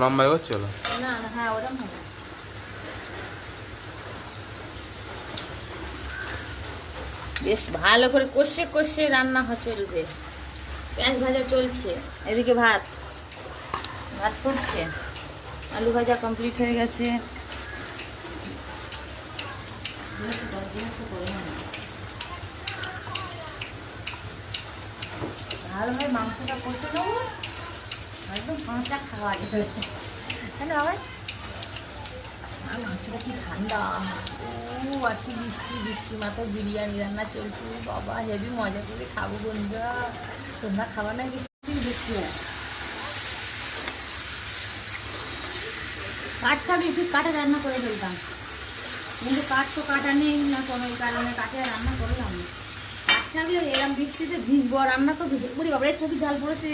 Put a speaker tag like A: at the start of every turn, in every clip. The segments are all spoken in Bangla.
A: লম্বাই হচ্ছিল
B: না না, হ্যাঁ ওরকম হবে। বেশ ভালো করে কষে কষে রান্না চলবে। পেঁয়াজ ভাজা চলছে, এদিকে ভাত ফুটছে, আলু ভাজা কমপ্লিট হয়ে গেছে। ভালোভাবে মাংসটা কষে নেবো, একদম কাঁচা খাওয়া যাবে। হ্যাঁ না ভাই, আর মাংসটা কি ঠান্ডা, ও আর কি বৃষ্টি মাথায় বিরিয়ানি রান্না চলছে। বাবা হেভি মজা করে খাবো বন্ধুরা, তোমরা খাওয়া না কিছু দেখছি। কাঠটা বেশি কাঠে রান্না করে ফেলতাম, কিন্তু কাঠ তো কাটা নেই না কোনো কারণে কাঠে রান্না করলাম না। কাঠ থাকলে এরকম বৃষ্টিতে ভিজবো, রান্না তো ভিজে করি। বাবা এর চোখে ঝাল পড়েছে।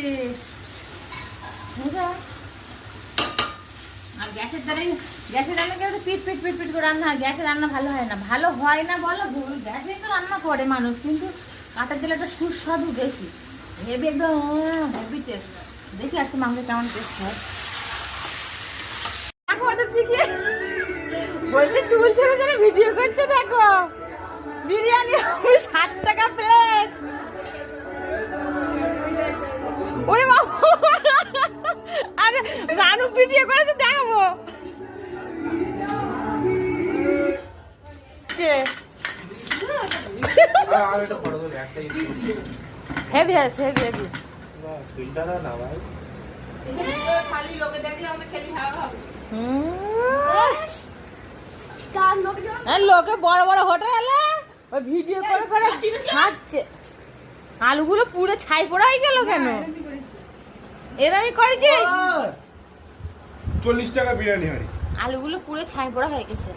B: আর গ্যাসের রান্না কেউ তো পিট করে রান্না হয়, গ্যাসের রান্না ভালো হয় না। ভালো হয় না বলো, গ্যাসে তো রান্না করে মানুষ, কিন্তু কাঁটার দিলে একটা সুস্বাদু বেশি, হেভি একদম হেভি টেস্ট। দেখি আজকে মাংস কেমন টেস্ট হয়। দেখো ওদের দিকে বলছে টুল ছেড়ে ছেড়ে ভিডিও করছে, দেখো বিরিয়ানি 60 টাকা প্লেট। ওরে বাবা, আরে রানু ভিডিও করেছে, দেখাবো। হেভি আছে, হেভি। লোকে বড় বড় হোটেলে ওই ভিডিও করে করে খাচ্ছে। আলুগুলো পুরো ছাই পোড়া হয়ে গেল কেন? এরকমই করেছি।
A: 40 টাকা বিরিয়ানি হয়,
B: আলুগুলো পুরো ছাই পোড়া হয়ে গেছে।